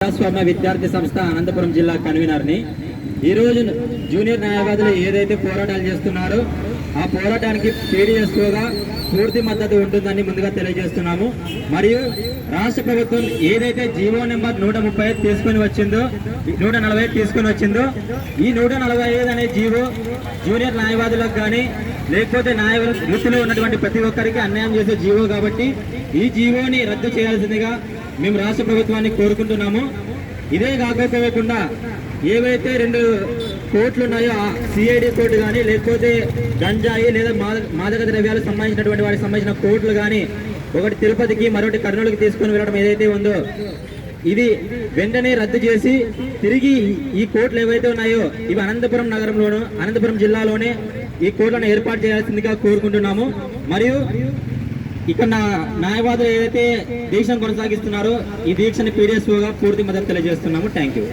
ప్రజాస్వామ్య విద్యార్థి సంస్థ అనంతపురం జిల్లా కన్వీనర్ని ఈ రోజు జూనియర్ న్యాయవాదులు ఏదైతే పోరాటాలు చేస్తున్నారో ఆ పోరాటానికి పీడీఎస్ఓగా పూర్తి మద్దతు ఉంటుందని ముందుగా తెలియజేస్తున్నాము. మరియు రాష్ట్ర ప్రభుత్వం ఏదైతే జీవో నెంబర్ 135 తీసుకొని వచ్చిందో 145 తీసుకొని వచ్చిందో ఈ 145 అనే జీవో జూనియర్ న్యాయవాదులకు కానీ లేకపోతే వృత్తిలో ఉన్నటువంటి ప్రతి ఒక్కరికి అన్యాయం చేసే జీవో కాబట్టి ఈ జీవోని రద్దు చేయాల్సిందిగా మేము రాష్ట్ర ప్రభుత్వాన్ని కోరుకుంటున్నాము. ఇదే కాకపోకుండా ఏవైతే 2 కోర్టులు ఉన్నాయో సిఐడి కోర్టు కానీ లేకపోతే గంజాయి లేదా మాదక ద్రవ్యాలకు సంబంధించినటువంటి వాటికి సంబంధించిన కోర్టులు కానీ ఒకటి తిరుపతికి మరొకటి కర్నూలుకి తీసుకొని వెళ్ళడం ఏదైతే ఉందో ఇది వెంటనే రద్దు చేసి తిరిగి ఈ కోర్టులు ఏవైతే ఉన్నాయో ఇవి అనంతపురం నగరంలోను అనంతపురం జిల్లాలోనే ఈ కోర్టులను ఏర్పాటు చేయాల్సిందిగా కోరుకుంటున్నాము. మరియు ఇక్కడ న్యాయవాదులు ఏదైతే దీక్షను కొనసాగిస్తున్నారో ఈ దీక్షని పీడీఎస్ఓగా పూర్తి మద్దతు తెలియజేస్తున్నాము. Thank you.